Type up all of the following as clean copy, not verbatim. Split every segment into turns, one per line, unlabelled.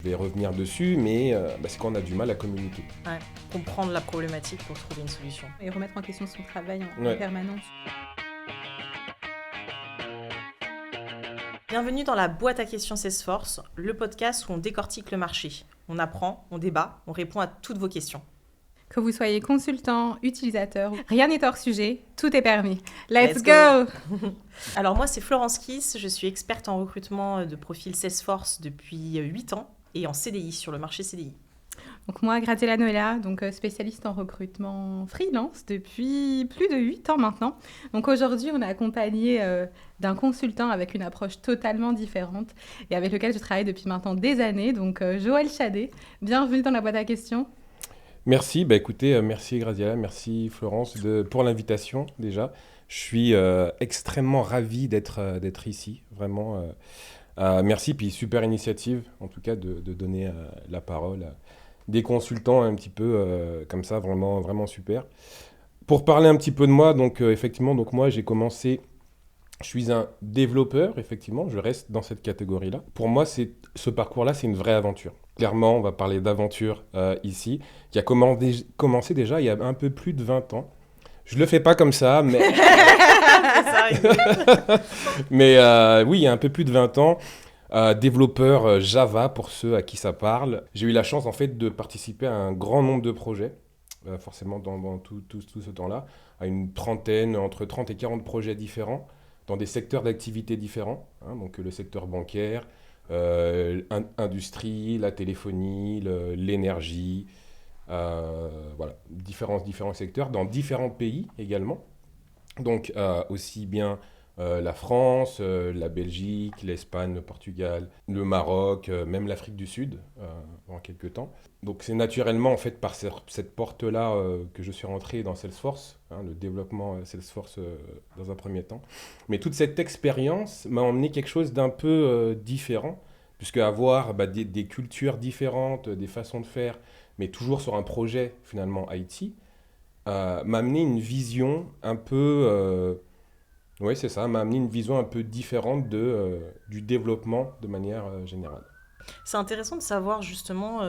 Je vais revenir dessus, mais c'est quand on a du mal à communiquer.
Ouais, comprendre la problématique pour trouver une solution.
Et remettre en question son travail en
Ouais.
permanence.
Bienvenue dans la boîte à questions Salesforce, le podcast où on décortique le marché. On apprend, on débat, on répond à toutes vos questions.
Que vous soyez consultant, utilisateur, rien n'est hors sujet, tout est permis. Let's
Let's
go.
Alors moi, c'est Florence Kiss, je suis experte en recrutement de profil Salesforce depuis 8 ans et en CDI, sur le marché CDI.
Donc moi, Graziella Noëlla, spécialiste en recrutement freelance depuis plus de 8 ans maintenant. Donc aujourd'hui, on est accompagné d'un consultant avec une approche totalement différente et avec lequel je travaille depuis maintenant des années. Donc Joël Chadet, bienvenue dans la boîte à questions.
Merci, écoutez, merci Graziella, merci Florence pour l'invitation déjà. Je suis extrêmement ravi d'être ici, vraiment. Merci, puis super initiative en tout cas de donner la parole à des consultants un petit peu comme ça, vraiment, vraiment super. Pour parler un petit peu de moi, effectivement, moi j'ai commencé, je suis un développeur, effectivement, je reste dans cette catégorie-là. Pour moi, ce parcours-là, c'est une vraie aventure. Clairement, on va parler d'aventure ici, qui a commencé déjà il y a un peu plus de 20 ans. Je le fais pas comme ça, mais... mais oui, il y a un peu plus de 20 ans. Développeur Java, pour ceux à qui ça parle. J'ai eu la chance, en fait, de participer à un grand nombre de projets, forcément dans tout ce temps-là, à une trentaine, entre 30 et 40 projets différents, dans des secteurs d'activité différents, hein, donc le secteur bancaire, industrie, la téléphonie, l'énergie, voilà, différents secteurs, dans différents pays également. Donc aussi bien la France, la Belgique, l'Espagne, le Portugal, le Maroc, même l'Afrique du Sud en quelques temps. Donc c'est naturellement en fait par cette porte-là que je suis rentré dans Salesforce, hein, le développement Salesforce dans un premier temps. Mais toute cette expérience m'a emmené quelque chose d'un peu différent, puisque avoir des cultures différentes, des façons de faire, mais toujours sur un projet finalement IT, m'a amené une vision un peu... oui, c'est ça, m'a amené une vision un peu différente du développement de manière générale.
C'est intéressant de savoir justement,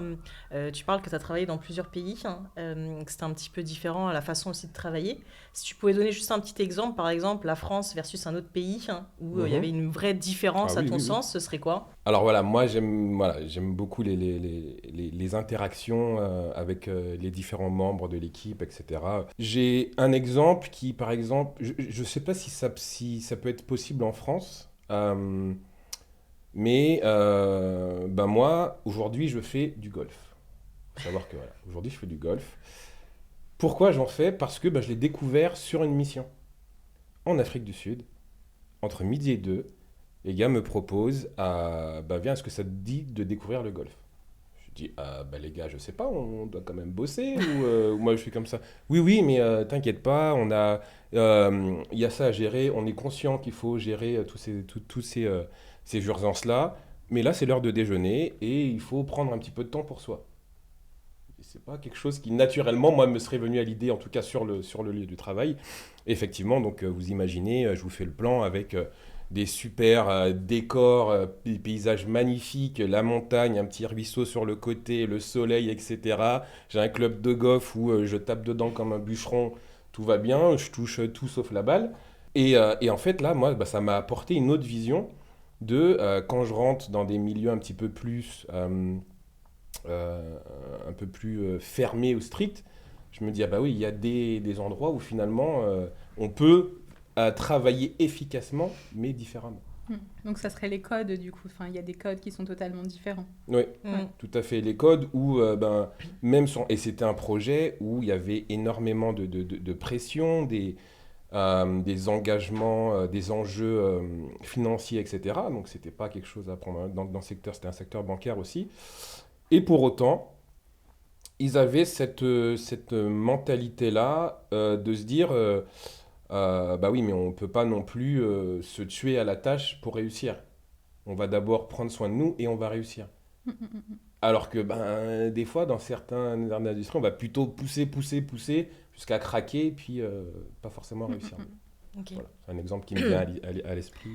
tu parles que tu as travaillé dans plusieurs pays, que c'était un petit peu différent à la façon aussi de travailler. Si tu pouvais donner juste un petit exemple, par exemple la France versus un autre pays, où il y avait une vraie différence à ton sens, ce serait quoi ?
Alors voilà, moi j'aime beaucoup les interactions avec les différents membres de l'équipe, etc. J'ai un exemple qui, par exemple, je ne sais pas si ça peut être possible en France, mais moi, aujourd'hui, je fais du golf. Il faut savoir que voilà, aujourd'hui, je fais du golf. Pourquoi j'en fais ? Parce que je l'ai découvert sur une mission en Afrique du Sud, entre midi et 2. Les gars me proposent, viens, est-ce que ça te dit de découvrir le golf ? Je dis, les gars, je sais pas, on doit quand même bosser, ou moi je suis comme ça. Oui, mais t'inquiète pas, il y a ça à gérer, on est conscient qu'il faut gérer tous ces urgences-là, mais là c'est l'heure de déjeuner et il faut prendre un petit peu de temps pour soi. Et c'est pas quelque chose qui naturellement, moi, me serait venu à l'idée, en tout cas sur le lieu du travail. Et effectivement, vous imaginez, je vous fais le plan avec des super décors, des paysages magnifiques, la montagne, un petit ruisseau sur le côté, le soleil, etc. J'ai un club de golf où je tape dedans comme un bûcheron, tout va bien, je touche tout sauf la balle. Et en fait, là, moi, ça m'a apporté une autre vision de quand je rentre dans des milieux un petit peu plus, fermés ou stricts. Je me dis, oui, il y a des endroits où finalement on peut travailler efficacement, mais différemment.
Donc ça serait les codes du coup, il y a des codes qui sont totalement différents.
Oui, tout à fait. Les codes où, et c'était un projet où il y avait énormément de pression, des engagements, des enjeux financiers, etc. Donc c'était pas quelque chose à prendre dans le secteur, c'était un secteur bancaire aussi. Et pour autant, ils avaient cette mentalité-là de se dire... oui, mais on ne peut pas non plus se tuer à la tâche pour réussir. On va d'abord prendre soin de nous et on va réussir. Alors que des fois, dans certaines industries, on va plutôt pousser jusqu'à craquer et puis pas forcément réussir.
Okay.
Voilà, c'est un exemple qui me vient à l'esprit.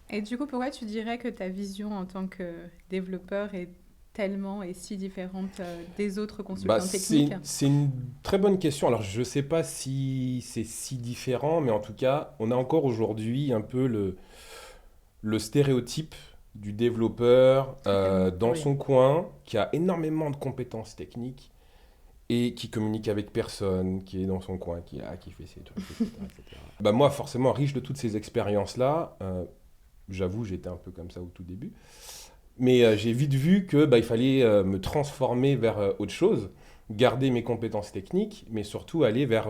Et du coup, pourquoi tu dirais que ta vision en tant que développeur est tellement et si différente des autres
Bah,
consultants techniques?
c'est une très bonne question. Alors, je ne sais pas si c'est si différent, mais en tout cas, on a encore aujourd'hui un peu le stéréotype du développeur
Totalement.
dans
Oui.
son coin, qui a énormément de compétences techniques et qui communique avec personne, qui est dans son coin, qui fait ses trucs, etc., etc. Bah, moi, forcément, riche de toutes ces expériences-là, j'avoue, j'étais un peu comme ça au tout début. Mais j'ai vite vu que bah, il fallait me transformer vers autre chose, garder mes compétences techniques, mais surtout aller vers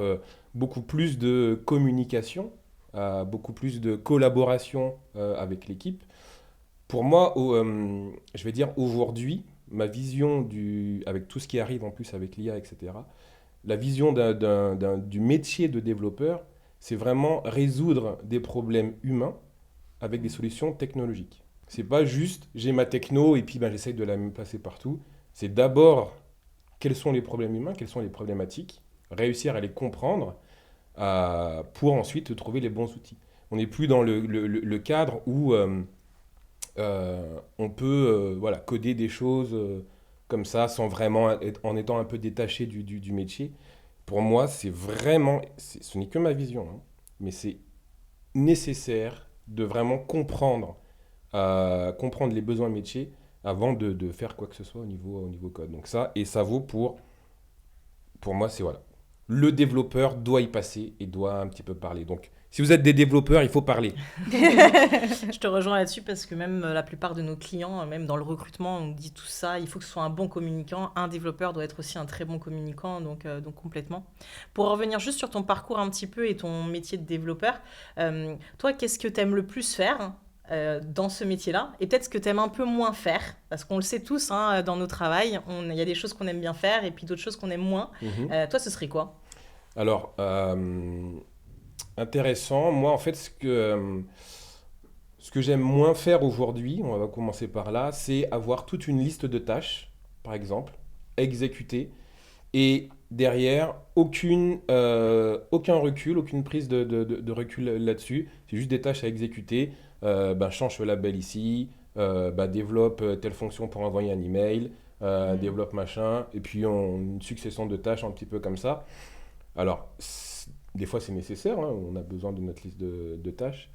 beaucoup plus de communication, beaucoup plus de collaboration avec l'équipe. Pour moi, je vais dire aujourd'hui, ma vision avec tout ce qui arrive en plus avec l'IA, etc., la vision du métier de développeur, c'est vraiment résoudre des problèmes humains avec des solutions technologiques. C'est pas juste j'ai ma techno et puis ben, j'essaye de la passer partout. C'est d'abord quels sont les problèmes humains, quelles sont les problématiques, réussir à les comprendre pour ensuite trouver les bons outils. On n'est plus dans le cadre où on peut voilà, coder des choses comme ça sans vraiment en étant un peu détaché du métier. Pour moi, c'est vraiment, ce n'est que ma vision, hein, mais c'est nécessaire de vraiment comprendre les besoins métiers avant de faire quoi que ce soit au niveau code. Donc ça, et ça vaut pour moi, c'est voilà. Le développeur doit y passer et doit un petit peu parler. Donc, si vous êtes des développeurs, il faut parler.
Je te rejoins là-dessus parce que même la plupart de nos clients, même dans le recrutement, on dit tout ça, il faut que ce soit un bon communicant. Un développeur doit être aussi un très bon communicant, donc complètement. Pour revenir juste sur ton parcours un petit peu et ton métier de développeur, toi, qu'est-ce que tu aimes le plus faire dans ce métier-là et peut-être ce que tu aimes un peu moins faire, parce qu'on le sait tous, hein, dans nos travails, il y a des choses qu'on aime bien faire et puis d'autres choses qu'on aime moins.
Mhm.
Toi, ce serait quoi?
Alors, intéressant. Moi, en fait, ce que j'aime moins faire aujourd'hui, on va commencer par là, c'est avoir toute une liste de tâches, par exemple, à exécuter, et derrière, aucun recul, aucune prise de recul là-dessus. C'est juste des tâches à exécuter. Ben, change ce label ici, ben, développe telle fonction pour envoyer un email, développe machin, et puis une succession de tâches un petit peu comme ça. Alors, des fois c'est nécessaire, hein, on a besoin de notre liste de tâches.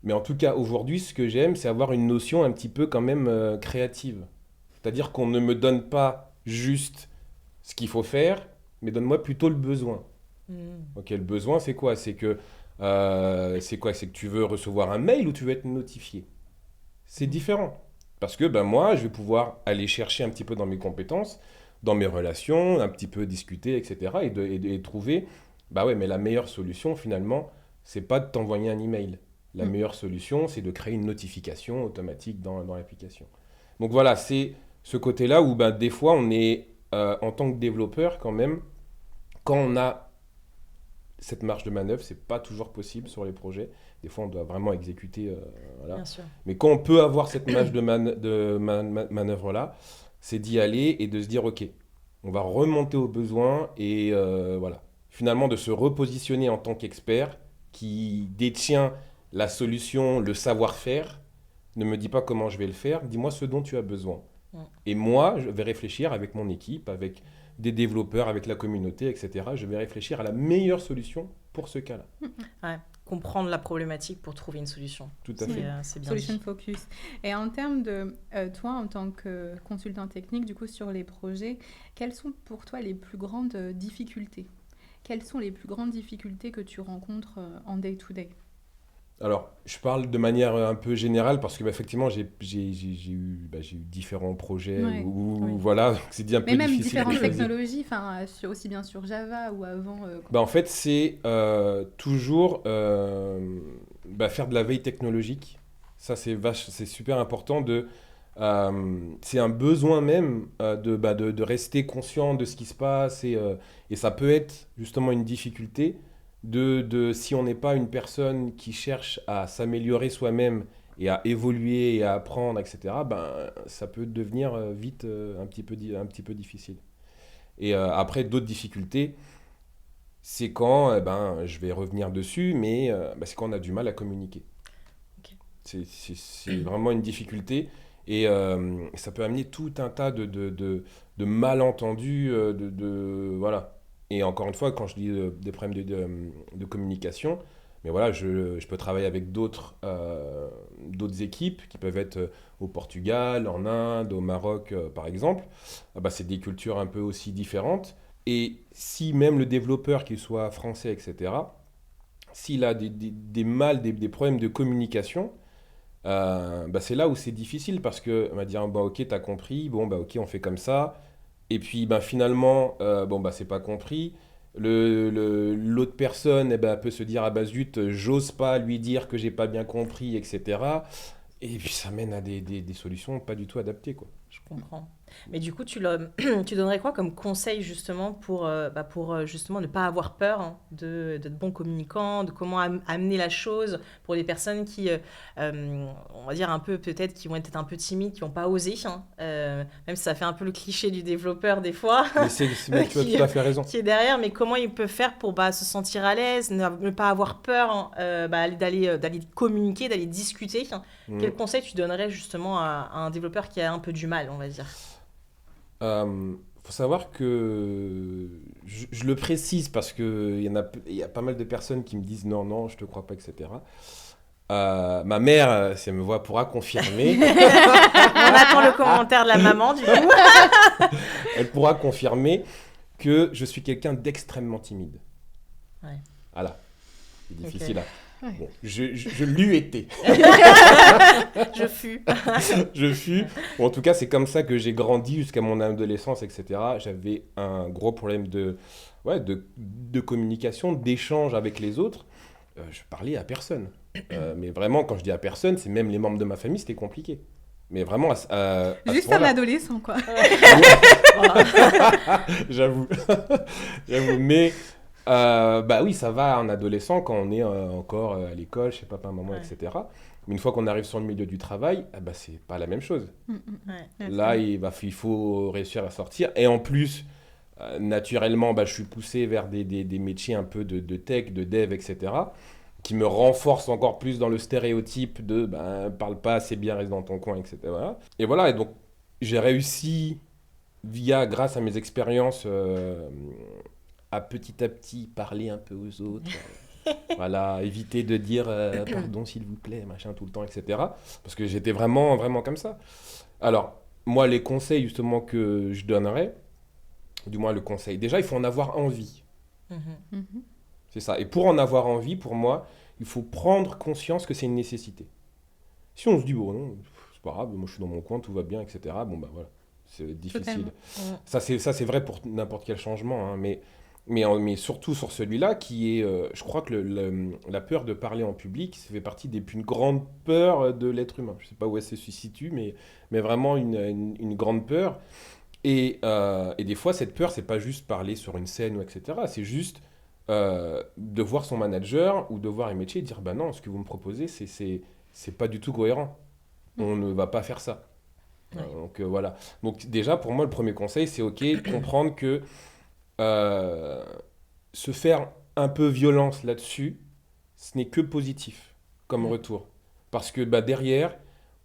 Mais en tout cas, aujourd'hui, ce que j'aime, c'est avoir une notion un petit peu quand même créative. C'est-à-dire qu'on ne me donne pas juste ce qu'il faut faire, mais donne-moi plutôt le besoin.
Hmm.
Ok, le besoin, c'est quoi? C'est quoi? C'est que tu veux recevoir un mail ou tu veux être notifié? C'est différent. Parce que ben, moi, je vais pouvoir aller chercher un petit peu dans mes compétences, dans mes relations, un petit peu discuter, etc. Et trouver, bah ouais, mais la meilleure solution, finalement, c'est pas de t'envoyer un email. La
Mm.
meilleure solution, c'est de créer une notification automatique dans l'application. Donc voilà, c'est ce côté-là où ben, des fois, on est, en tant que développeur, quand même, quand on a cette marge de manœuvre, c'est pas toujours possible sur les projets. Des fois, on doit vraiment exécuter, voilà.
Bien sûr.
Mais quand on peut avoir cette marge de manœuvre-là, c'est d'y aller et de se dire, OK, on va remonter aux besoins et voilà. Finalement, de se repositionner en tant qu'expert qui détient la solution, le savoir-faire. Ne me dis pas comment je vais le faire, dis-moi ce dont tu as besoin.
Mm.
Et moi, je vais réfléchir avec mon équipe, avec des développeurs, avec la communauté, etc. Je vais réfléchir à la meilleure solution pour ce cas-là.
Ouais. Comprendre la problématique pour trouver une solution.
Tout à
Oui.
fait.
C'est bien
Solution
dit.
focus. Et en termes de toi, en tant que consultant technique, du coup, sur les projets, quelles sont pour toi les plus grandes difficultés? Quelles sont les plus grandes difficultés que tu rencontres en day-to-day?
Alors, je parle de manière un peu générale parce que bah, effectivement, j'ai eu différents projets
Ouais,
où,
oui.
voilà, donc c'est dit un peu
Mais même
difficile de
différentes
choisir.
technologies, enfin, aussi bien sur Java ou avant.
Bah, en fait, c'est toujours bah, faire de la veille technologique. Ça, c'est super important c'est un besoin même de rester conscient de ce qui se passe et ça peut être justement une difficulté si on n'est pas une personne qui cherche à s'améliorer soi-même et à évoluer et à apprendre, etc., ben, ça peut devenir vite un petit peu difficile. Et après, d'autres difficultés, c'est quand, ben, je vais revenir dessus, mais c'est quand on a du mal à communiquer.
Ok.
C'est vraiment une difficulté. Et ça peut amener tout un tas de malentendus, voilà. Et encore une fois, quand je dis des problèmes de communication, mais voilà, je peux travailler avec d'autres équipes qui peuvent être au Portugal, en Inde, au Maroc, par exemple. Ah bah, c'est des cultures un peu aussi différentes. Et si même le développeur, qu'il soit français, etc., s'il a des problèmes de communication, bah, c'est là où c'est difficile parce que on va dire bah, ok, t'as compris, bon bah ok, on fait comme ça. Et puis bah, finalement, bon bah c'est pas compris. L'autre personne eh ben, peut se dire ah bah zut, j'ose pas lui dire que j'ai pas bien compris, etc. Et puis ça mène à des solutions pas du tout adaptées, quoi.
Je comprends. Mais du coup, tu donnerais quoi comme conseil justement pour justement ne pas avoir peur hein, d'être bon communicant, de comment amener la chose pour les personnes qui, on va dire un peu peut-être, qui vont être peut-être un peu timides, qui vont pas oser, hein, même si ça fait un peu le cliché du développeur des fois,
Mais tu as
qui,
tout à fait raison.
qui est derrière, mais comment ils peuvent faire pour se sentir à l'aise, ne pas avoir peur hein, d'aller communiquer, d'aller discuter. Hein.
Mm.
Quel conseil tu donnerais justement à un développeur qui a un peu du mal, on va dire?
Faut savoir que je le précise parce que il y a pas mal de personnes qui me disent non, non, je te crois pas, etc. Ma mère, si elle me voit, pourra confirmer.
On attend le commentaire de la maman, du coup.
Elle pourra confirmer que je suis quelqu'un d'extrêmement timide.
Ouais.
Voilà, c'est difficile.
Ok.
À... Bon, je l'eus été.
Je fus.
Je fus. Bon, en tout cas, c'est comme ça que j'ai grandi jusqu'à mon adolescence, etc. J'avais un gros problème de communication, d'échange avec les autres. Je parlais à personne. Mais vraiment, quand je dis à personne, c'est même les membres de ma famille, c'était compliqué. Mais vraiment, à
Juste
ce
un
point-là.
adolescent, quoi.
J'avoue. J'avoue. Mais bah oui, ça va un adolescent quand on est encore à l'école, chez papa, maman,
Ouais.
etc. Mais une fois qu'on arrive sur le milieu du travail, bah, c'est pas la même chose.
Ouais.
Là, il faut réussir à sortir. Et en plus, naturellement, bah, je suis poussé vers des métiers un peu de tech, de dev, etc., qui me renforcent encore plus dans le stéréotype de bah, parle pas assez bien, reste dans ton coin, etc. Voilà. Et donc, j'ai réussi, grâce à mes expériences, à petit parler un peu aux autres. Voilà, éviter de dire pardon s'il vous plaît, machin tout le temps, etc. Parce que j'étais vraiment, vraiment comme ça. Alors, moi, les conseils justement que je donnerais, du moins le conseil, déjà, il faut en avoir envie.
Mhm.
Mhm.
C'est ça. Et pour en avoir envie, pour moi, il faut prendre conscience que c'est une nécessité. Si on se dit, bon, non, c'est pas grave, moi je suis dans mon coin, tout va bien, etc. Bon, bah voilà, c'est difficile.
Totalement.
Ça, c'est vrai pour n'importe quel changement, hein, mais surtout sur celui-là, qui est, je crois que la peur de parler en public, ça fait partie des plus grandes peurs de l'être humain. Je sais pas où elle se situe, mais vraiment une grande peur. Et des fois, cette peur, c'est pas juste parler sur une scène, ou etc. C'est juste de voir son manager ou de voir un métier et dire, bah non, ce que vous me proposez, c'est pas du tout cohérent. On ne va pas faire ça.
Ouais.
Donc voilà. Donc déjà, pour moi, le premier conseil, c'est ok, de comprendre que euh, se faire un peu violence là-dessus, ce n'est que positif comme
Mm.
retour. Parce que bah, derrière,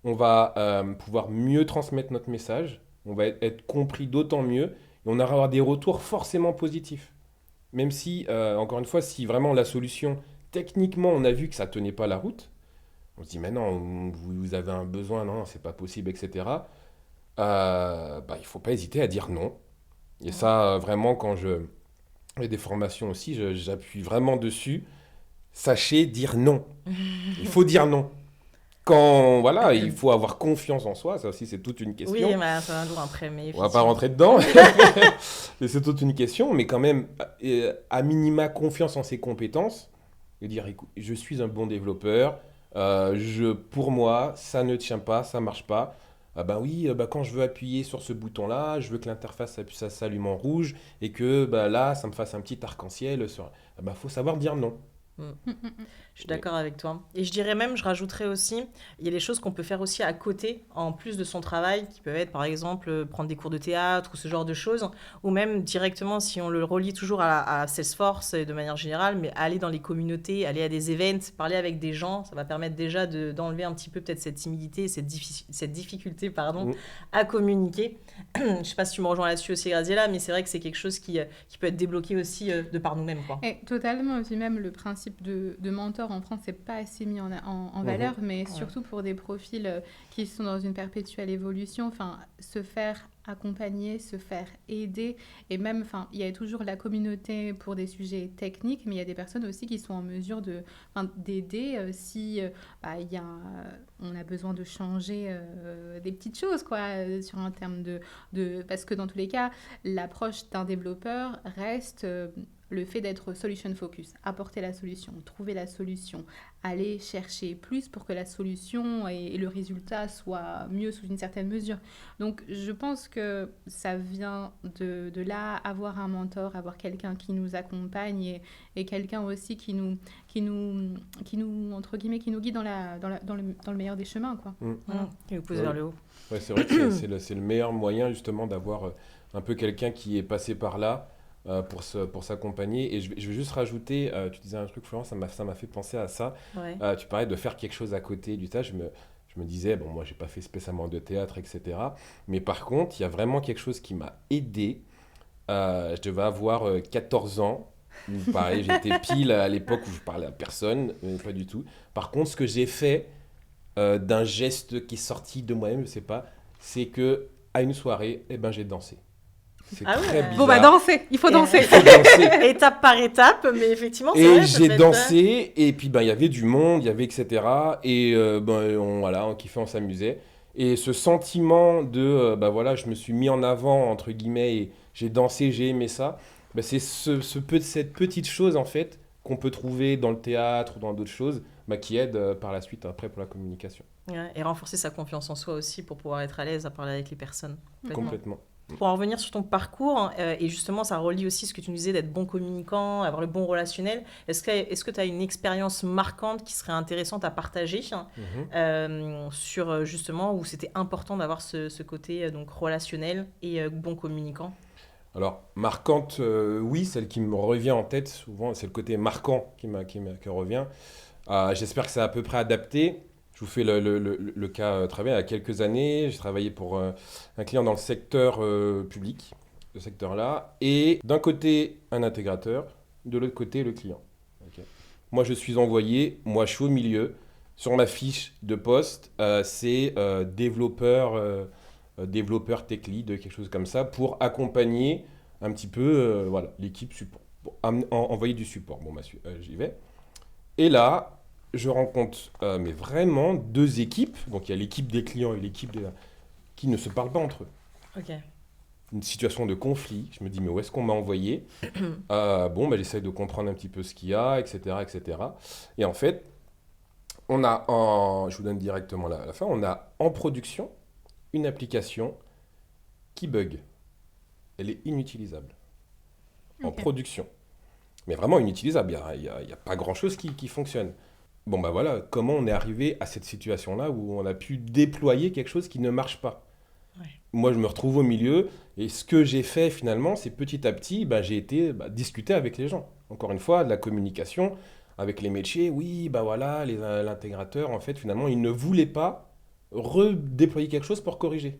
on va pouvoir mieux transmettre notre message, on va être compris d'autant mieux, et on aura des retours forcément positifs. Même si, encore une fois, si vraiment la solution, techniquement, on a vu que ça tenait pas la route, on se dit, mais non, vous avez un besoin, non, c'est pas possible, etc. Bah, il faut pas hésiter à dire non. Et ça, vraiment, quand je fais des formations aussi, j'appuie vraiment dessus. Sachez dire non. Il faut dire non. Quand, voilà, il faut avoir confiance en soi, ça aussi, c'est toute une
Oui,
question.
mais c'est un jour après, mais
On va pas
effectivement.
rentrer dedans, mais c'est toute une question, mais quand même, à minima, confiance en ses compétences, et dire, écoute, je suis un bon développeur, pour moi, ça ne tient pas, ça marche pas. Ah ben oui, bah quand je veux appuyer sur ce bouton-là, je veux que l'interface ça s'allume en rouge et que bah là, ça me fasse un petit arc-en-ciel. Ah ben, faut savoir dire non.
Je suis d'accord avec toi. Et je dirais même, je rajouterais aussi, il y a des choses qu'on peut faire aussi à côté, en plus de son travail, qui peuvent être par exemple prendre des cours de théâtre ou ce genre de choses, ou même directement, si on le relie toujours à Salesforce de manière générale, mais aller dans les communautés, aller à des events, parler avec des gens, ça va permettre déjà d'enlever un petit peu peut-être cette timidité, cette difficulté
Mm.
à communiquer. Je ne sais pas si tu me rejoins là-dessus aussi, Graziella, mais c'est vrai que c'est quelque chose qui peut être débloqué aussi de par nous-mêmes, quoi.
Et totalement, aussi même le principe de mentor en France n'est pas assez mis en valeur, mais surtout pour des profils qui sont dans une perpétuelle évolution, enfin, se faire accompagner, se faire aider, et même, enfin, il y a toujours la communauté pour des sujets techniques, mais il y a des personnes aussi qui sont en mesure d'aider si il y a, on a besoin de changer des petites choses, quoi, sur un terme parce que dans tous les cas, l'approche d'un développeur reste le fait d'être solution focus, apporter la solution, trouver la solution, aller chercher plus pour que la solution et le résultat soient mieux sous une certaine mesure. Donc je pense que ça vient de là, avoir un mentor, avoir quelqu'un qui nous accompagne et quelqu'un aussi qui nous entre guillemets, qui nous guide dans le meilleur des chemins, quoi.
Et vous pousse vers le haut.
Ouais, c'est vrai que c'est le meilleur moyen justement d'avoir un peu quelqu'un qui est passé par là pour s'accompagner. Et je vais juste rajouter, tu disais un truc, Florence, ça m'a fait penser à ça.
Ouais.
Tu parlais de faire quelque chose à côté du tas. Je me disais, bon, moi, j'ai pas fait spécialement de théâtre, etc. Mais par contre, il y a vraiment quelque chose qui m'a aidé. Je devais avoir 14 ans. Pareil, j'étais pile à l'époque où je parlais à personne, mais pas du tout. Par contre, ce que j'ai fait d'un geste qui est sorti de moi-même, je sais pas, c'est que à une soirée, eh ben, j'ai dansé. C'est très bizarre.
Bon, bah danser, il faut danser.
Étape par étape, mais effectivement, c'est
Et
vrai, ça
j'ai
peut être-
dansé, et puis ben, il y avait du monde, il y avait etc. Et on kiffait, on s'amusait. Et ce sentiment de, voilà, je me suis mis en avant, entre guillemets, et j'ai dansé, j'ai aimé ça, c'est cette petite chose, en fait, qu'on peut trouver dans le théâtre ou dans d'autres choses, qui aide par la suite, après, pour la communication.
Ouais, et renforcer sa confiance en soi aussi pour pouvoir être à l'aise à parler avec les personnes.
Complètement.
Pour en revenir sur ton parcours, et justement, ça relie aussi ce que tu nous disais d'être bon communicant, avoir le bon relationnel. Est-ce que tu as une expérience marquante qui serait intéressante à partager sur justement où c'était important d'avoir ce côté donc relationnel et bon communicant?
Alors, marquante, oui, celle qui me revient en tête souvent, c'est le côté marquant qui revient. J'espère que c'est à peu près adapté. Je vous fais le cas très bien. Il y a quelques années, j'ai travaillé pour un client dans le secteur public, ce secteur-là, et d'un côté, un intégrateur, de l'autre côté, le client. Ok. Moi, je suis envoyé, moi, je suis au milieu. Sur ma fiche de poste, c'est développeur tech lead, quelque chose comme ça, pour accompagner un petit peu l'équipe support. Bon, envoyer du support. Bon, j'y vais. Et là, je rencontre mais vraiment deux équipes. Donc il y a l'équipe des clients et l'équipe qui ne se parlent pas entre eux.
Ok.
Une situation de conflit. Je me dis, mais où est-ce qu'on m'a envoyé? J'essaie de comprendre un petit peu ce qu'il y a, etc., etc. Et en fait, je vous donne directement la fin, on a en production une application qui bug. Elle est inutilisable. En production. Mais vraiment inutilisable. Il y a pas grand-chose qui fonctionne. Bon, voilà, comment on est arrivé à cette situation-là où on a pu déployer quelque chose qui ne marche pas.
Ouais.
Moi, je me retrouve au milieu, et ce que j'ai fait finalement, c'est petit à petit, j'ai été discuter avec les gens. Encore une fois, de la communication avec les métiers. Oui, l'intégrateur, en fait, finalement, il ne voulait pas redéployer quelque chose pour corriger.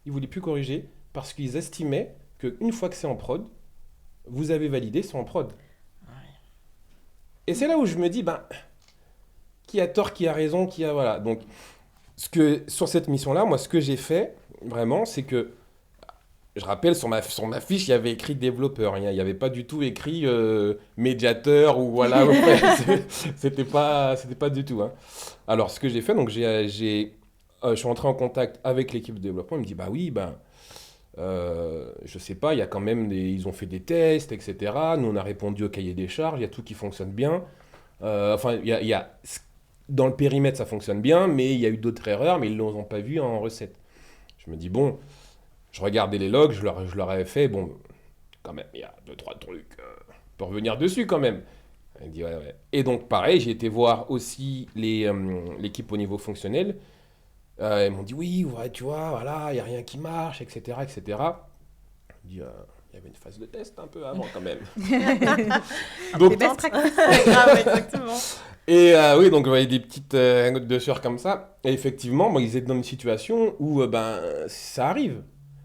Ils ne voulaient plus corriger parce qu'ils estimaient qu'une fois que c'est en prod, vous avez validé, c'est en prod.
Ouais.
Et c'est là où je me dis, qui a tort, qui a raison, qui a... Voilà. Donc, sur cette mission-là, moi, ce que j'ai fait, vraiment, c'est que, je rappelle, sur ma fiche, il y avait écrit développeur. Il n'y avait pas du tout écrit médiateur ou voilà. C'était pas du tout. Hein. Alors, ce que j'ai fait, donc, je suis entré en contact avec l'équipe de développement. Il me dit, je sais pas, il y a quand même ils ont fait des tests, etc. Nous, on a répondu au cahier des charges, il y a tout qui fonctionne bien. Dans le périmètre, ça fonctionne bien, mais il y a eu d'autres erreurs, mais ils ne l'ont pas vu en recette. Je me dis, je regardais les logs, je leur avais fait, quand même, il y a 2-3 trucs, on peut revenir dessus quand même. Elle dit ouais, ouais. Et donc pareil, j'ai été voir aussi l'équipe au niveau fonctionnel. Ils m'ont dit oui, ouais, tu vois, voilà, il n'y a rien qui marche, etc. etc. Je dis, il y avait une phase de test un peu avant quand même.
Donc,
Des
best
tentes.
practices.
Grave, exactement.
Et oui, donc je voyais des petites gouttes de sueur comme ça. Et effectivement, moi, ils étaient dans une situation où ça arrive.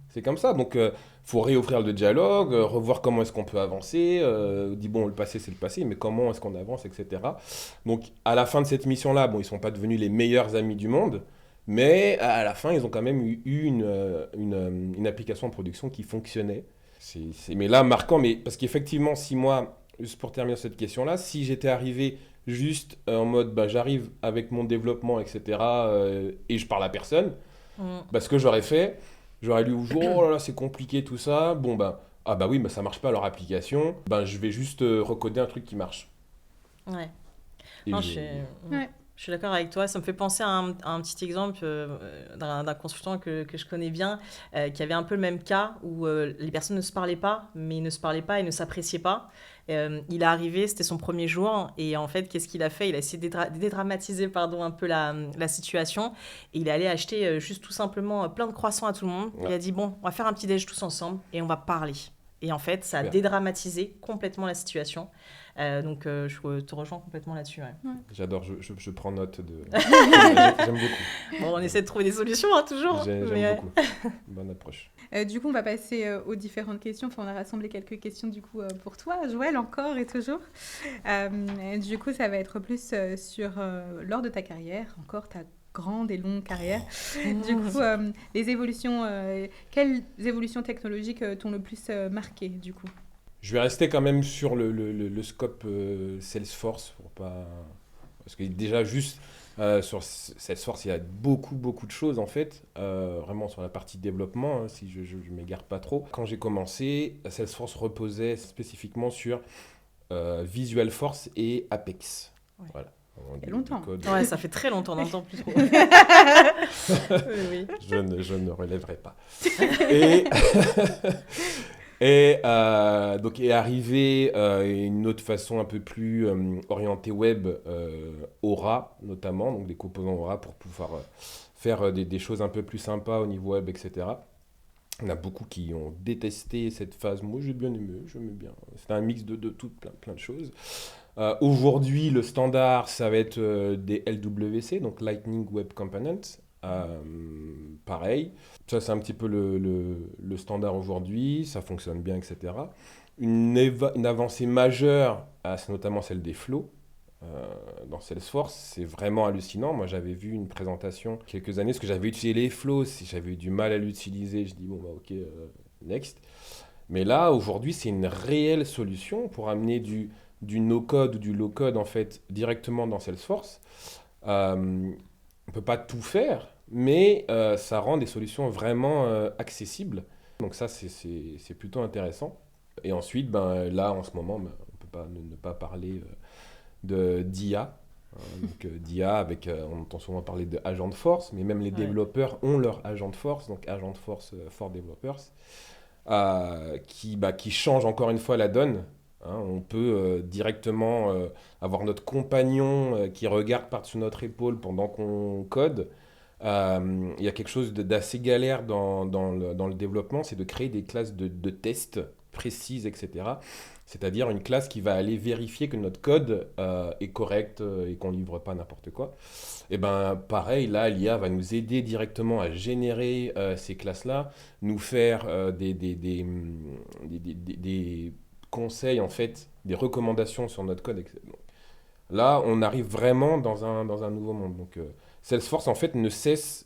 C'est comme ça. Donc, faut réouvrir le dialogue, revoir comment est-ce qu'on peut avancer. On dit, bon, le passé, c'est le passé, mais comment est-ce qu'on avance, etc. Donc, à la fin de cette mission-là, bon, ils ne sont pas devenus les meilleurs amis du monde, mais à la fin, ils ont quand même eu une application en production qui fonctionnait. Mais là, marquant, mais parce qu'effectivement, si moi, juste pour terminer cette question-là, si j'étais arrivé juste en mode j'arrive avec mon développement, etc., et je parle à personne, ce que j'aurais fait, j'aurais lu oh là là, c'est compliqué tout ça, bon ah bah oui, ça marche pas leur application, je vais juste recoder un truc qui marche.
Ouais.
Et
Non,
Ouais.
je suis d'accord avec toi. Ça me fait penser à un petit exemple d'un consultant que je connais bien, qui avait un peu le même cas où les personnes ne se parlaient pas, mais ne se parlaient pas et ne s'appréciaient pas. Il est arrivé, c'était son premier jour, et en fait, qu'est-ce qu'il a fait? Il a essayé de dédramatiser un peu la situation, et il est allé acheter juste tout simplement plein de croissants à tout le monde.
Ouais.
Il a dit, bon, on va faire un petit déj tous ensemble, et on va parler. Et en fait, ça a dédramatisé complètement la situation. Donc, je te rejoins complètement là-dessus. Ouais.
J'adore, je prends note de... J'aime beaucoup.
Bon, on essaie de trouver des solutions, toujours.
J'aime beaucoup. Bonne approche.
Du coup, on va passer aux différentes questions. Enfin, on a rassemblé quelques questions du coup pour toi, Joël, encore et toujours. Du coup, ça va être plus sur lors de ta carrière, encore ta grande et longue carrière. Du coup, les évolutions, quelles évolutions technologiques t'ont le plus marqué du coup?
Je vais rester quand même sur le scope Salesforce parce que déjà juste sur Salesforce il y a beaucoup de choses en fait, vraiment sur la partie développement, si je m'égare pas trop. Quand j'ai commencé, Salesforce reposait spécifiquement sur Visualforce et Apex.
Ouais.
Voilà.
Il y a longtemps.
Ouais, ça fait très longtemps, on n'entend plus trop. Oui.
Je ne relèverai pas. Donc est arrivé une autre façon un peu plus orientée web, Aura notamment, donc des composants Aura pour pouvoir faire des choses un peu plus sympas au niveau web, etc. Il y en a beaucoup qui ont détesté cette phase. Moi, j'ai bien aimé, j'aimais bien. C'était un mix de tout, plein de choses. Aujourd'hui, le standard, ça va être des LWC, donc Lightning Web Components. Pareil, ça c'est un petit peu le standard aujourd'hui, ça fonctionne bien, etc. Une avancée majeure, c'est notamment celle des flows dans Salesforce, c'est vraiment hallucinant. Moi j'avais vu une présentation quelques années, parce que j'avais utilisé les flows, j'avais eu du mal à l'utiliser, je dis bon ok, next. Mais là aujourd'hui c'est une réelle solution pour amener du no-code ou du low-code en fait directement dans Salesforce. On ne peut pas tout faire, mais ça rend des solutions vraiment accessibles. Donc ça, c'est plutôt intéressant. Et ensuite, là, en ce moment, on ne peut pas ne pas parler d'IA. Donc d'IA, on entend souvent parler de agent de force, mais même les développeurs ont leur agent de force, donc agent de force for developers, qui change encore une fois la donne. On peut directement avoir notre compagnon qui regarde par-dessus notre épaule pendant qu'on code. Il y a quelque chose d'assez galère dans le développement, c'est de créer des classes de tests précises, etc. C'est-à-dire une classe qui va aller vérifier que notre code est correct et qu'on ne livre pas n'importe quoi. Et pareil, là, l'IA va nous aider directement à générer ces classes-là, nous faire des conseils, en fait, des recommandations sur notre code, etc. Là, on arrive vraiment dans un nouveau monde. Donc, Salesforce, en fait, ne cesse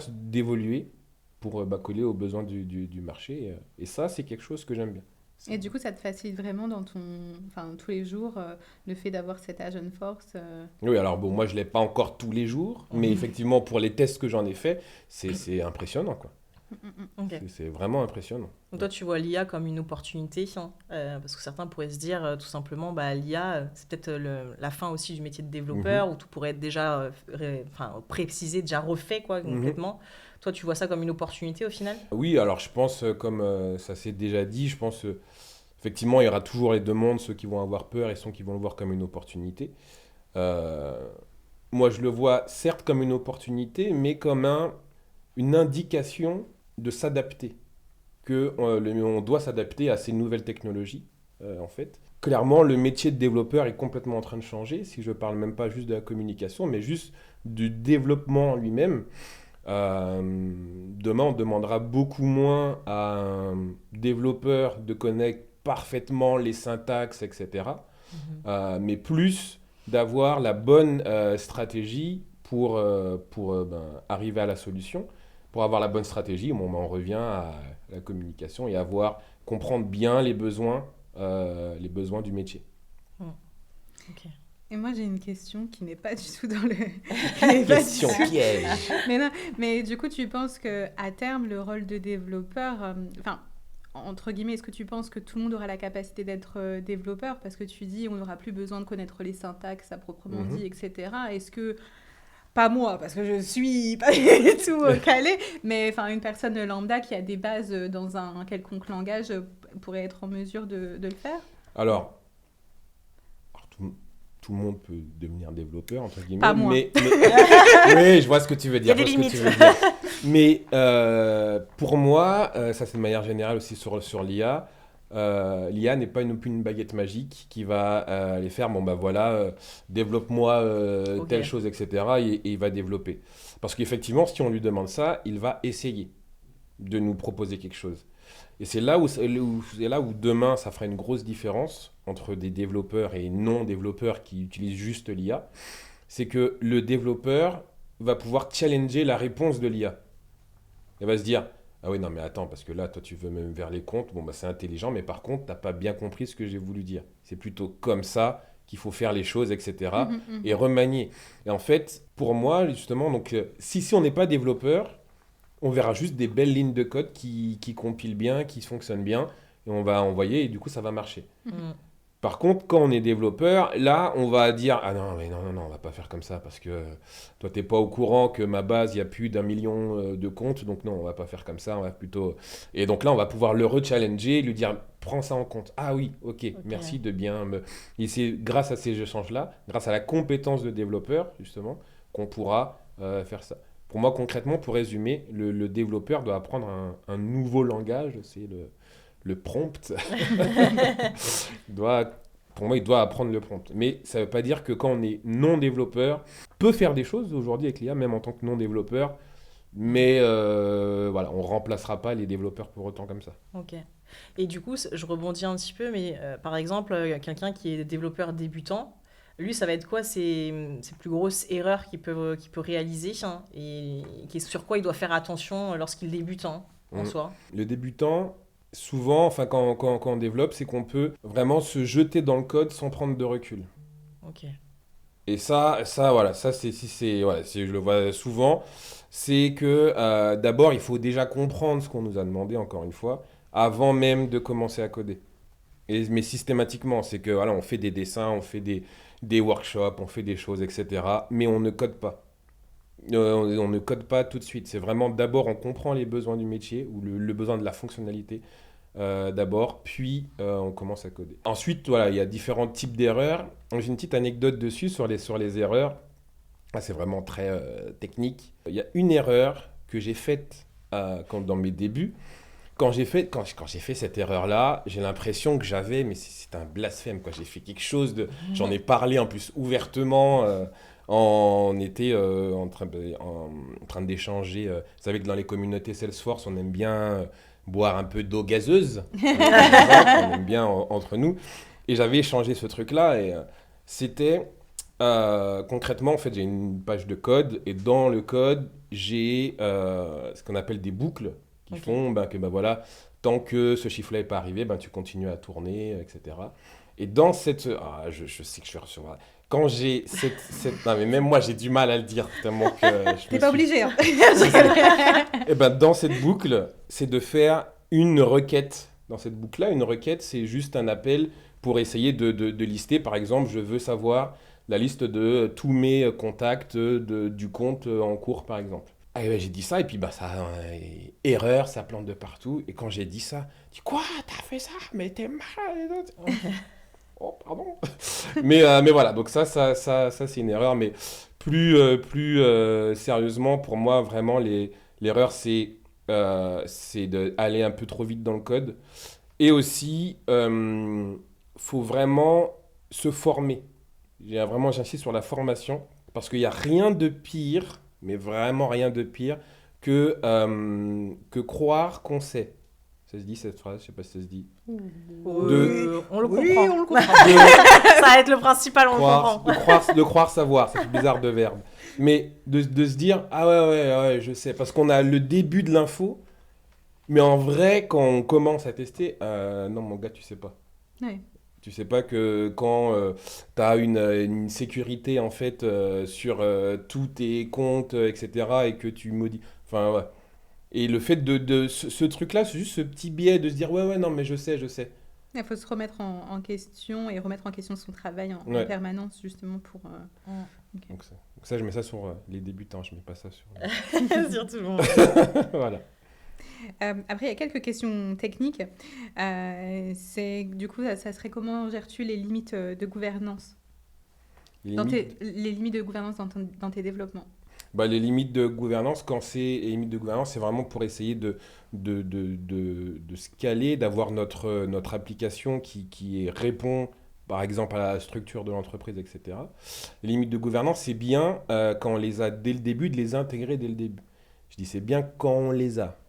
d'évoluer pour coller aux besoins du marché. Et ça, c'est quelque chose que j'aime bien.
Et du coup, ça te facilite vraiment dans tous les jours, le fait d'avoir cet agent force
Oui, alors bon, moi, je ne l'ai pas encore tous les jours, mais effectivement, pour les tests que j'en ai fait, c'est impressionnant, quoi.
Okay.
C'est vraiment impressionnant.
Donc toi, tu vois l'IA comme une opportunité, parce que certains pourraient se dire tout simplement, l'IA, c'est peut-être la fin aussi du métier de développeur, où tout pourrait être déjà précisé, déjà refait, quoi, complètement. Toi, tu vois ça comme une opportunité au final?
Oui, alors je pense, comme ça s'est déjà dit, je pense Effectivement, il y aura toujours les deux mondes, ceux qui vont avoir peur et ceux qui vont le voir comme une opportunité. Euh, Moi, je le vois certes comme une opportunité, mais comme une indication de s'adapter, on doit s'adapter à ces nouvelles technologies, en fait. Clairement, le métier de développeur est complètement en train de changer, si je parle même pas juste de la communication, mais juste du développement lui-même. Demain, on demandera beaucoup moins à un développeur de connaître parfaitement les syntaxes, etc. Mais plus d'avoir la bonne stratégie pour arriver à la solution. Pour avoir la bonne stratégie, on revient à la communication et comprendre bien les besoins du métier.
Mhm. Ok.
Et moi, j'ai une question qui n'est pas du tout dans le... qui n'est pas du
Question
tout-
piège.
Mais non, mais du coup, tu penses que à terme, le rôle de développeur, enfin, entre guillemets, est-ce que tu penses que tout le monde aura la capacité d'être développeur? Parce que tu dis, on n'aura plus besoin de connaître les syntaxes à proprement
Mhm.
dit, etc. Est-ce que, pas moi, parce que je suis pas du tout calée, mais enfin, une personne lambda qui a des bases dans un quelconque langage pourrait être en mesure de le faire?
Alors, tout le monde peut devenir développeur, entre guillemets.
Pas moi.
Oui, je vois ce que tu veux
Il y a
dire.
des
je vois ce que
limites.
tu veux dire. Mais pour moi, ça c'est de manière générale aussi sur l'IA. L'IA n'est pas une baguette magique qui va aller faire, bon bah voilà, développe-moi
Ok.
telle chose, etc. Et il va développer. Parce qu'effectivement, si on lui demande ça, il va essayer de nous proposer quelque chose. Et c'est là où demain, ça fera une grosse différence entre des développeurs et non-développeurs qui utilisent juste l'IA. C'est que le développeur va pouvoir challenger la réponse de l'IA. Il va se dire, ah oui, non, mais attends, parce que là, toi, tu veux me vers les comptes, bon, bah, c'est intelligent, mais par contre, t'as pas bien compris ce que j'ai voulu dire. C'est plutôt comme ça qu'il faut faire les choses, etc. Et remanier. Et en fait, pour moi, justement, donc, si on n'est pas développeur, on verra juste des belles lignes de code qui compilent bien, qui fonctionnent bien, et on va envoyer, et du coup, ça va marcher.
Mhm.
Par contre, quand on est développeur, là, on va dire, ah non, mais non, on va pas faire comme ça, parce que toi, t'es pas au courant que ma base, il y a plus d'1 million de comptes, donc non, on va pas faire comme ça, on va plutôt... Et donc là, on va pouvoir le rechallenger, lui dire, prends ça en compte. Ah oui, ok, merci de bien me... Et c'est grâce à ces échanges-là, grâce à la compétence de développeur, justement, qu'on pourra faire ça. Pour moi, concrètement, pour résumer, le développeur doit apprendre un nouveau langage, c'est le prompt. Pour moi, il doit apprendre le prompt. Mais ça ne veut pas dire que quand on est non-développeur, peut faire des choses aujourd'hui avec l'IA, même en tant que non-développeur. Mais voilà, on ne remplacera pas les développeurs pour autant comme ça.
Ok. Et du coup, je rebondis un petit peu, mais par exemple, quelqu'un qui est développeur débutant, lui, ça va être quoi ses plus grosses erreurs qu'il peut réaliser, hein, et sur quoi il doit faire attention lorsqu'il débute, hein, en
Mm.
soi?
Le débutant, souvent, enfin quand on développe, c'est qu'on peut vraiment se jeter dans le code sans prendre de recul.
Ok.
Et voilà, ça voilà, je le vois souvent, c'est que d'abord il faut déjà comprendre ce qu'on nous a demandé, encore une fois, avant même de commencer à coder. Mais systématiquement, c'est que voilà, on fait des dessins, on fait des workshops, on fait des choses, etc. Mais on ne code pas. On ne code pas tout de suite. C'est vraiment d'abord on comprend les besoins du métier ou le besoin de la fonctionnalité d'abord, puis on commence à coder. Ensuite, voilà, il y a différents types d'erreurs. J'ai une petite anecdote dessus sur les erreurs. Ah, c'est vraiment très technique. Il y a une erreur que j'ai faite dans mes débuts. Quand j'ai fait cette erreur-là, j'ai l'impression que mais c'est un blasphème, quoi. J'ai fait quelque chose de... J'en ai parlé en plus ouvertement. On était en train d'échanger. Vous savez que dans les communautés Salesforce, on aime bien boire un peu d'eau gazeuse. On aime bien entre nous. Et j'avais échangé ce truc-là et c'était concrètement, en fait, j'ai une page de code et dans le code, j'ai ce qu'on appelle des boucles qui
Ok.
font que voilà, tant que ce chiffre-là n'est pas arrivé, tu continues à tourner, etc. Et dans cette... Ah, je sais que je vais recevoir... Quand j'ai non, mais même moi, j'ai du mal à le dire, tellement que je
T'es
me
pas
suis...
obligé, hein.
Et ben, dans cette boucle, c'est de faire une requête. Dans cette boucle-là, une requête, c'est juste un appel pour essayer de lister. Par exemple, je veux savoir la liste de tous mes contacts du compte en cours, par exemple. Ah, et ben, j'ai dit ça, et puis bah, erreur, ça plante de partout. Et quand j'ai dit ça, quoi, t'as fait ça, mais t'es malade. Oh, pardon. mais voilà, donc ça c'est une erreur. Mais plus sérieusement, pour moi, vraiment, l'erreur, c'est d'aller un peu trop vite dans le code. Et aussi, faut vraiment se former. J'insiste sur la formation, parce qu'il n'y a rien de pire, mais vraiment rien de pire, que croire qu'on sait. Ça se dit cette phrase, je sais pas si ça se dit.
On le comprend.
on le comprend.
Ça va être le principal, on le comprend.
De croire savoir, c'est bizarre de verbe. Mais de se dire, ah ouais, je sais. Parce qu'on a le début de l'info, mais en vrai, quand on commence à tester, non, mon gars, tu sais pas.
Ouais.
Tu sais pas que quand tu as une sécurité en fait sur tous tes comptes, etc., et que tu maudis. Enfin, ouais. Et le fait ce truc-là, c'est juste ce petit biais de se dire, ouais, non, mais je sais.
Il faut se remettre en question et remettre en question son travail en
Ouais.
permanence, justement, pour... ok.
Donc ça, je mets ça sur les débutants, je mets pas ça sur...
Sur tout le monde.
Voilà.
Après, il y a quelques questions techniques. Du coup, ça serait comment gères-tu les limites de gouvernance
Les
les limites de gouvernance dans tes développements?
Les limites de gouvernance, les limites de gouvernance, c'est vraiment pour essayer de scaler, d'avoir notre application qui répond, par exemple, à la structure de l'entreprise, etc. Les limites de gouvernance, c'est bien quand on les a dès le début, de les intégrer dès le début. Je dis c'est bien quand on les a.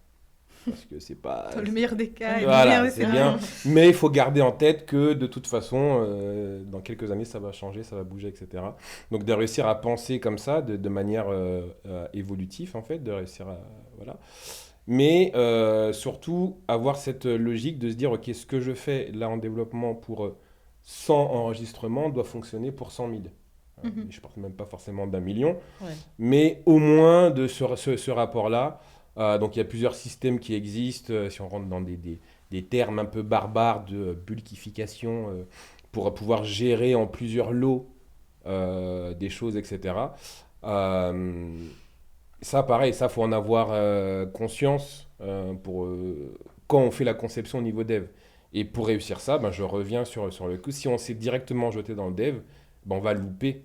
Parce que c'est pas...
Dans le meilleur des cas.
Voilà, c'est bien. Mais il faut garder en tête que de toute façon, dans quelques années, ça va changer, ça va bouger, etc. Donc de réussir à penser comme ça, de manière évolutive, en fait, de réussir à... Voilà. Mais surtout, avoir cette logique de se dire, OK, ce que je fais là en développement pour 100 enregistrements doit fonctionner pour 100 000. Je ne parle même pas forcément d'1 million, mais au moins de ce rapport-là. Donc il y a plusieurs systèmes qui existent, si on rentre dans des termes un peu barbares de bulkification, pour pouvoir gérer en plusieurs lots des choses, etc. Ça, pareil, ça, faut en avoir conscience quand on fait la conception au niveau dev. Et pour réussir ça, je reviens sur le coup. Si on s'est directement jeté dans le dev, on va louper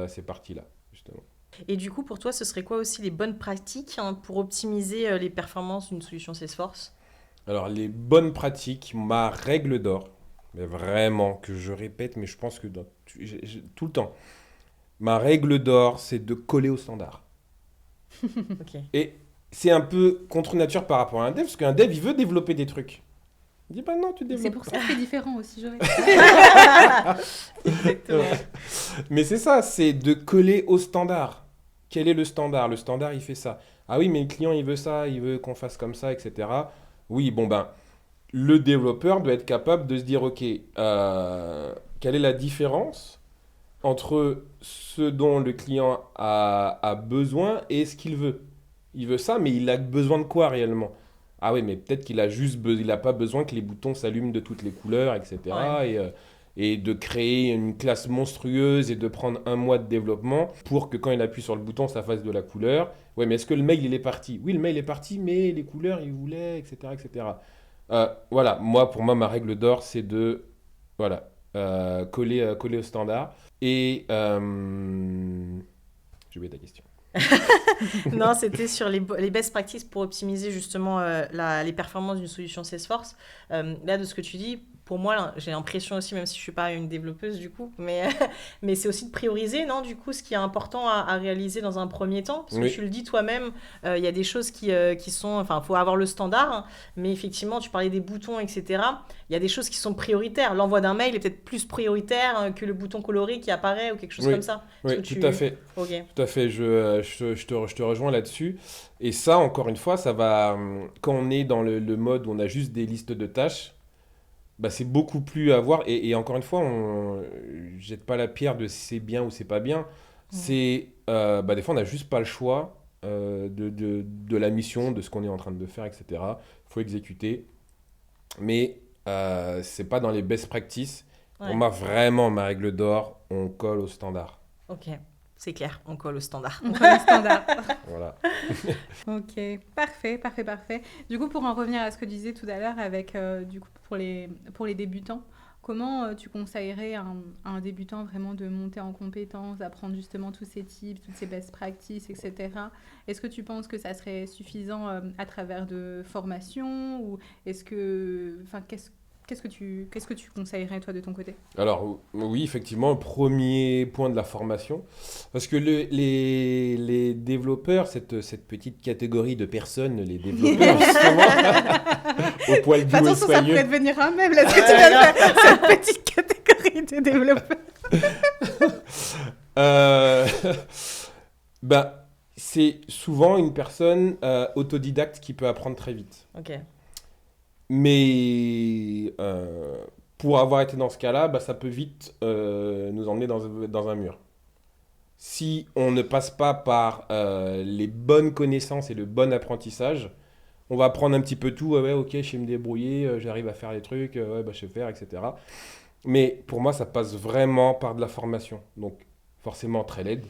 ces parties-là, justement.
Et du coup, pour toi, ce serait quoi aussi les bonnes pratiques pour optimiser les performances d'une solution Salesforce?
Alors, les bonnes pratiques, ma règle d'or, mais vraiment, que je répète, mais je pense que tout le temps, ma règle d'or, c'est de coller au standard.
Ok.
Et c'est un peu contre nature par rapport à un dev, parce qu'un dev, il veut développer des trucs. Il dit, non, tu développes.
C'est pour ça que c'est différent aussi, j'aurais.
Exactement.
Mais c'est ça, c'est de coller au standard. Quel est le standard? Le standard, il fait ça. Ah oui, mais le client, il veut ça, il veut qu'on fasse comme ça, etc. Oui, le développeur doit être capable de se dire, OK, quelle est la différence entre ce dont le client a besoin et ce qu'il veut? Il veut ça, mais il a besoin de quoi réellement? Ah oui, mais peut-être qu'il a il n'a pas besoin que les boutons s'allument de toutes les couleurs, etc.
Ouais.
Et de créer une classe monstrueuse et de prendre 1 mois de développement pour que quand il appuie sur le bouton, ça fasse de la couleur. Ouais, mais est-ce que le mail, il est parti? Oui, le mail est parti, mais les couleurs, il voulait, etc. etc. Voilà, pour moi, ma règle d'or, c'est de coller au standard. Et j'ai oublié ta question.
Non, c'était sur les best practices pour optimiser justement les performances d'une solution Salesforce. Là, de ce que tu dis, pour moi, là, j'ai l'impression aussi, même si je ne suis pas une développeuse du coup, mais c'est aussi de prioriser, non, du coup, ce qui est important à réaliser dans un premier temps. Parce que tu le dis toi-même, il y a des choses qui sont... Enfin, il faut avoir le standard, hein, mais effectivement, tu parlais des boutons, etc. Il y a des choses qui sont prioritaires. L'envoi d'un mail est peut-être plus prioritaire que le bouton coloré qui apparaît ou quelque chose comme ça.
Oui, tout à fait.
Okay.
Tout à fait, je te rejoins là-dessus. Et ça, encore une fois, ça va... Quand on est dans le mode où on a juste des listes de tâches, c'est beaucoup plus à voir. Et encore une fois, on ne jette pas la pierre de si c'est bien ou c'est pas bien. C'est, des fois, on n'a juste pas le choix de la mission, de ce qu'on est en train de faire, etc. Il faut exécuter. Mais c'est pas dans les best practices. Pour moi, vraiment, ma règle d'or, on colle au standard.
Ok. C'est clair, on colle au standard.
On connaît le standard.
Voilà.
Ok, parfait. Du coup, pour en revenir à ce que tu disais tout à l'heure, avec du coup pour les débutants, comment tu conseillerais à un débutant vraiment de monter en compétence, d'apprendre justement tous ces tips, toutes ces best practices, etc. Est-ce que tu penses que ça serait suffisant à travers de formations ou qu'est-ce que tu conseillerais toi de ton côté?
Alors oui, effectivement, le premier point de la formation, parce que les développeurs, cette petite catégorie de personnes, les développeurs justement, au poil doux et
Attention, ça
soyeux,
pourrait devenir un mème, là, ce que tu viens de faire, cette petite catégorie de développeurs.
euh, ben, c'est souvent une personne autodidacte qui peut apprendre très vite.
Ok.
Mais pour avoir été dans ce cas-là, bah, ça peut vite nous emmener dans un mur. Si on ne passe pas par les bonnes connaissances et le bon apprentissage, on va apprendre un petit peu tout. Ouais, ok, je sais me débrouiller, j'arrive à faire les trucs, ouais, bah, je sais faire, etc. Mais pour moi, ça passe vraiment par de la formation. Donc, forcément, Trailhead.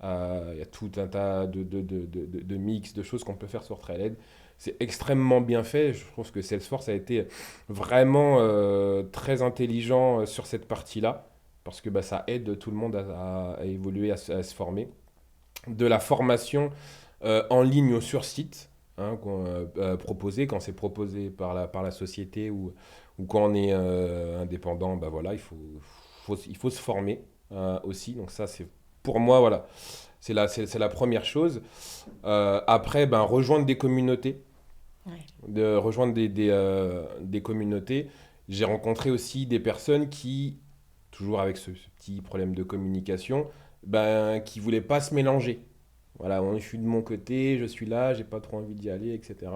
Il y a tout un tas de mix, de choses qu'on peut faire sur Trailhead. C'est extrêmement bien fait. Je trouve que Salesforce a été vraiment très intelligent sur cette partie-là, parce que bah, ça aide tout le monde à évoluer, à se former. De la formation en ligne ou sur site, hein, proposée, quand c'est proposé par la société ou quand on est indépendant, bah, voilà, il faut se former aussi. Donc ça, c'est pour moi, voilà, c'est la première chose. Après, ben, rejoindre des communautés.
Ouais.
De rejoindre des communautés. J'ai rencontré aussi des personnes qui, toujours avec ce petit problème de communication, ben, qui voulaient pas se mélanger. Voilà, je suis de mon côté, je suis là, j'ai pas trop envie d'y aller, etc.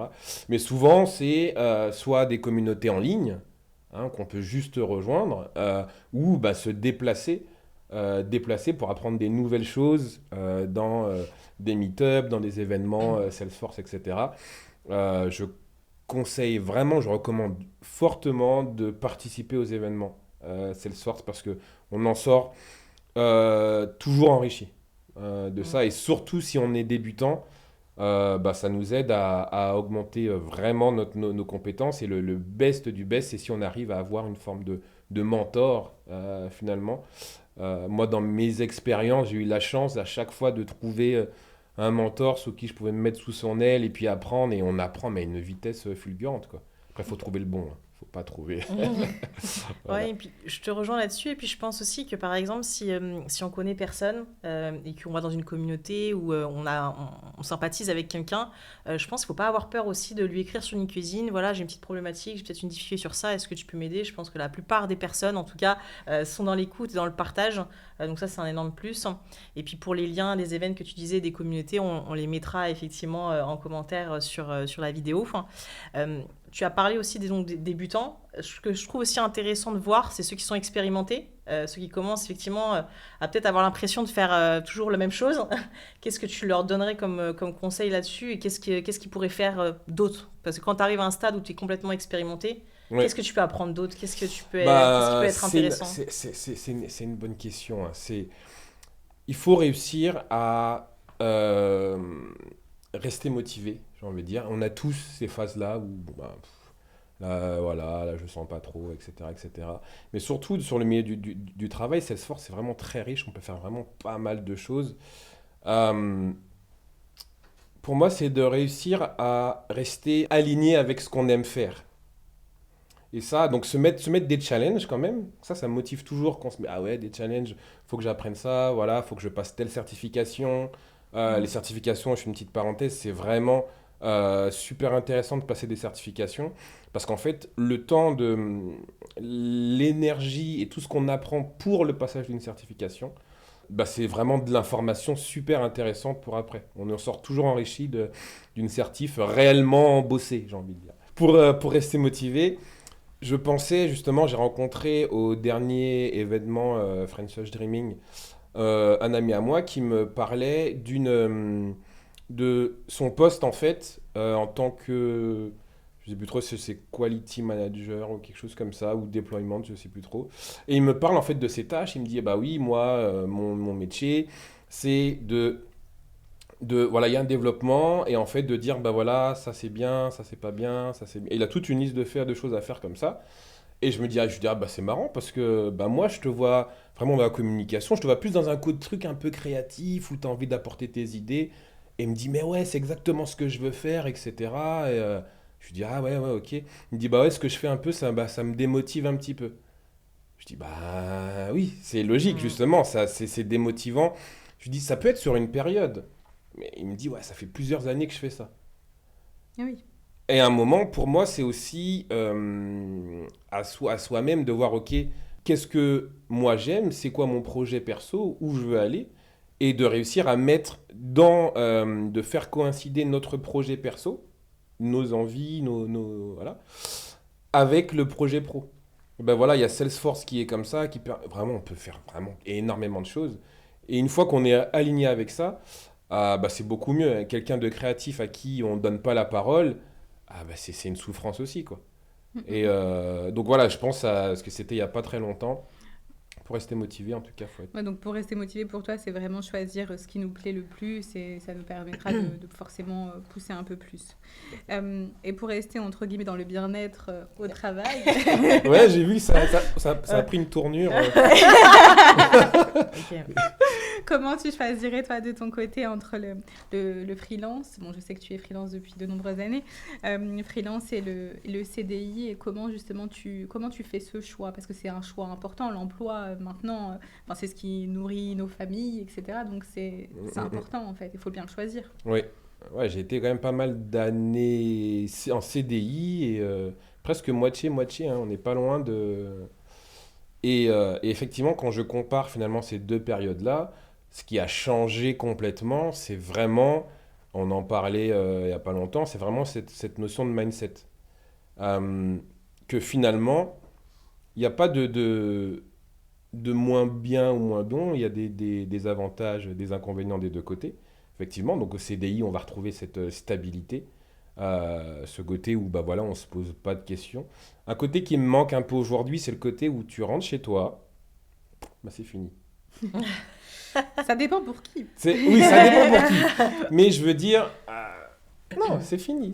Mais souvent, c'est soit des communautés en ligne, hein, qu'on peut juste rejoindre, ou bah, se déplacer pour apprendre des nouvelles choses dans des meet-ups, dans des événements Salesforce, etc. Je conseille vraiment, je recommande fortement de participer aux événements Salesforce parce que on en sort toujours enrichi de ça et surtout si on est débutant, bah, ça nous aide à augmenter vraiment nos compétences et le best du best, c'est si on arrive à avoir une forme de mentor finalement. Moi, dans mes expériences, j'ai eu la chance à chaque fois de trouver un mentor sous qui je pouvais me mettre sous son aile et puis apprendre. Et on apprend mais à une vitesse fulgurante, quoi. Après, il faut trouver le bon. Hein. Faut pas trouver. Voilà.
Ouais, et puis je te rejoins là-dessus. Et puis je pense aussi que par exemple, si on connaît personne et qu'on va dans une communauté où on sympathise avec quelqu'un, je pense qu'il faut pas avoir peur aussi de lui écrire sur LinkedIn. Voilà, j'ai une petite problématique, j'ai peut-être une difficulté sur ça. Est-ce que tu peux m'aider? Je pense que la plupart des personnes, en tout cas, sont dans l'écoute et dans le partage. Donc ça, c'est un énorme plus. Et puis pour les liens, les événements que tu disais, des communautés, on les mettra effectivement en commentaire sur la vidéo. Tu as parlé aussi donc, des débutants. Ce que je trouve aussi intéressant de voir, c'est ceux qui sont expérimentés, ceux qui commencent effectivement à peut-être avoir l'impression de faire toujours la même chose. Qu'est-ce que tu leur donnerais comme conseil là-dessus et qu'est-ce qu'ils pourraient faire d'autre? Parce que quand tu arrives à un stade où tu es complètement expérimenté,
Ouais.
qu'est-ce que tu peux apprendre d'autre? Qu'est-ce qui peut
Bah,
être intéressant?
c'est une bonne question. Hein. Il faut réussir à rester motivé, j'ai envie de dire. On a tous ces phases-là où, bon, bah, là, voilà, là, je sens pas trop, etc., etc. Mais surtout, sur le milieu du travail, Salesforce, c'est vraiment très riche. On peut faire vraiment pas mal de choses. Euh, pour moi, c'est de réussir à rester aligné avec ce qu'on aime faire. Et ça, donc se mettre des challenges quand même, ça me motive toujours qu'on se met, ah ouais, des challenges, faut que j'apprenne ça, voilà, faut que je passe telle certification. Les certifications, je fais une petite parenthèse, c'est vraiment super intéressant de passer des certifications, parce qu'en fait, l'énergie et tout ce qu'on apprend pour le passage d'une certification, bah, c'est vraiment de l'information super intéressante pour après. On en sort toujours enrichi d'une certif réellement bossée, j'ai envie de dire. Pour rester motivé, je pensais justement, j'ai rencontré au dernier événement French Touch Dreaming un ami à moi qui me parlait de son poste en fait en tant que, je sais plus trop si c'est quality manager ou quelque chose comme ça ou deployment, je sais plus trop. Et il me parle en fait de ses tâches. Il me dit bah oui moi mon métier c'est voilà, il y a un développement et en fait de dire, bah voilà, ça c'est bien, ça c'est pas bien, ça c'est bien. Et il a toute une liste de choses à faire comme ça. Et je me dis, bah c'est marrant parce que bah moi je te vois vraiment dans la communication, je te vois plus dans un truc un peu créatif où tu as envie d'apporter tes idées. Et il me dit, mais ouais, c'est exactement ce que je veux faire, etc. Je lui dis, ah ouais, ok. Il me dit, bah ouais, ce que je fais un peu, ça me démotive un petit peu. Je dis, bah oui, c'est logique,
Mm.
justement, c'est démotivant. Je lui dis, ça peut être sur une période. Mais il me dit, ouais, ça fait plusieurs années que je fais ça.
Ah oui.
Et à un moment, pour moi, c'est aussi à soi-même de voir, ok, qu'est-ce que moi j'aime, c'est quoi mon projet perso, où je veux aller, et de réussir à mettre de faire coïncider notre projet perso, nos envies, voilà, avec le projet pro. Ben voilà, il y a Salesforce qui est comme ça, vraiment, on peut faire vraiment énormément de choses. Et une fois qu'on est aligné avec ça, bah, c'est beaucoup mieux. Quelqu'un de créatif à qui on ne donne pas la parole, bah, c'est une souffrance aussi, quoi. Et donc voilà, je pense à ce que c'était il n'y a pas très longtemps. Pour rester motivé, en tout cas, faut être...
Ouais, donc pour rester motivé pour toi, c'est vraiment choisir ce qui nous plaît le plus et ça nous permettra de forcément pousser un peu plus. Et pour rester entre guillemets dans le bien-être au travail,
Ouais, j'ai vu que ça a pris une tournure.
Ok.
comment tu choisirais toi de ton côté entre le freelance, bon je sais que tu es freelance depuis de nombreuses années, freelance et le CDI et comment justement comment tu fais ce choix parce que c'est un choix important, l'emploi maintenant, enfin, c'est ce qui nourrit nos familles, etc. Donc c'est important en fait, il faut bien le choisir.
Oui, ouais, j'ai été quand même pas mal d'années en CDI et presque moitié-moitié, hein, on n'est pas loin de... Et effectivement, quand je compare finalement ces deux périodes-là, ce qui a changé complètement, c'est vraiment, on en parlait il n'y a pas longtemps, c'est vraiment cette notion de mindset. Euh, que finalement, il n'y a pas de moins bien ou moins bon, il y a des avantages, des inconvénients des deux côtés. Effectivement, donc au CDI, on va retrouver cette stabilité, ce côté où bah voilà, on ne se pose pas de questions. Un côté qui me manque un peu aujourd'hui, c'est le côté où tu rentres chez toi, bah c'est fini.
Ça dépend pour qui.
Oui, ça dépend pour qui. Mais je veux dire, non, c'est fini.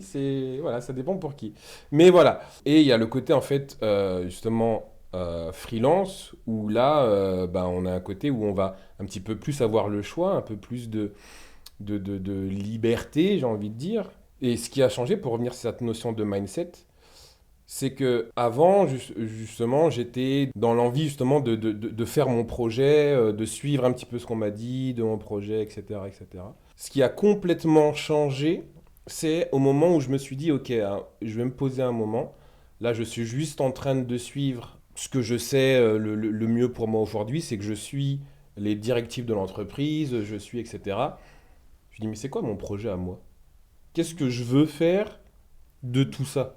Voilà, ça dépend pour qui. Mais voilà. Et il y a le côté, en fait, justement, freelance, où là, bah, on a un côté où on va un petit peu plus avoir le choix, un peu plus de liberté, j'ai envie de dire. Et ce qui a changé, pour revenir sur cette notion de mindset, c'est que avant justement, j'étais dans l'envie justement de faire mon projet, de suivre un petit peu ce qu'on m'a dit de mon projet, etc., etc. Ce qui a complètement changé, c'est au moment où je me suis dit, ok, hein, je vais me poser un moment. Là, je suis juste en train de suivre ce que je sais le mieux pour moi aujourd'hui, c'est que je suis les directives de l'entreprise, je suis, etc. Je me dis, mais c'est quoi mon projet à moi? Qu'est-ce que je veux faire de tout ça?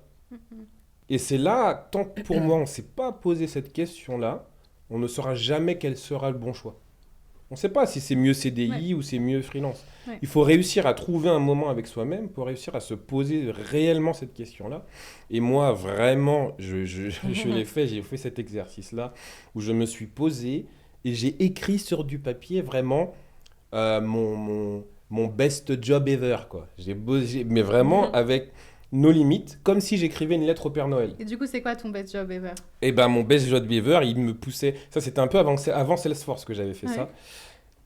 Et c'est là, tant que pour moi, on ne s'est pas posé cette question-là, on ne saura jamais quel sera le bon choix. On ne sait pas si c'est mieux CDI ou c'est mieux freelance.
Ouais.
Il faut réussir à trouver un moment avec soi-même pour réussir à se poser réellement cette question-là. Et moi, vraiment, je l'ai fait, j'ai fait cet exercice-là où je me suis posé et j'ai écrit sur du papier vraiment mon best job ever, quoi. J'ai bossé, mais vraiment avec nos limites, comme si j'écrivais une lettre au Père Noël.
Et du coup, c'est quoi ton best job ever?
Et ben mon best job ever, il me poussait. Ça, c'était un peu avant Salesforce que j'avais fait ça.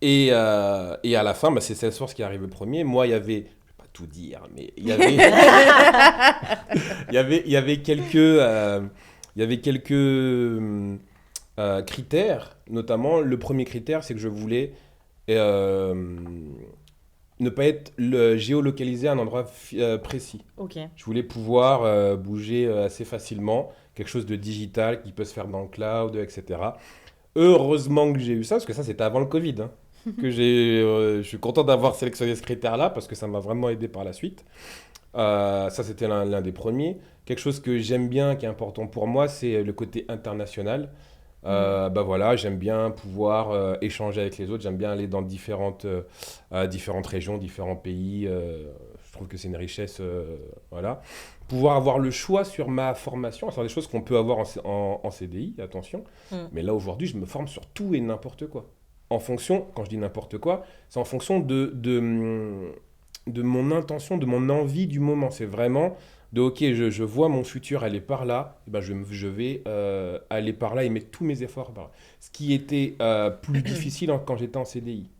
Et à la fin, bah, c'est Salesforce qui est arrivé premier. Moi, il y avait, je vais pas tout dire, mais il y avait, il y avait quelques critères. Notamment, le premier critère, c'est que je voulais ne pas être géolocalisé à un endroit précis.
Ok.
Je voulais pouvoir bouger assez facilement, quelque chose de digital qui peut se faire dans le cloud, etc. Heureusement que j'ai eu ça, parce que ça, c'était avant le Covid. Hein, je suis content d'avoir sélectionné ce critère-là, parce que ça m'a vraiment aidé par la suite. Ça, c'était l'un des premiers. Quelque chose que j'aime bien, qui est important pour moi, c'est le côté international. Bah voilà, j'aime bien pouvoir échanger avec les autres, j'aime bien aller dans différentes régions, différents pays. Je trouve que c'est une richesse, voilà. Pouvoir avoir le choix sur ma formation, c'est des choses qu'on peut avoir en CDI, attention. Mais là aujourd'hui, je me forme sur tout et n'importe quoi. en fonction, quand je dis n'importe quoi, c'est en fonction de mon intention, de mon envie du moment. C'est vraiment de, ok, je vois mon futur aller par là, et ben je vais aller par là et mettre tous mes efforts par là. Ce qui était plus difficile quand j'étais en CDI,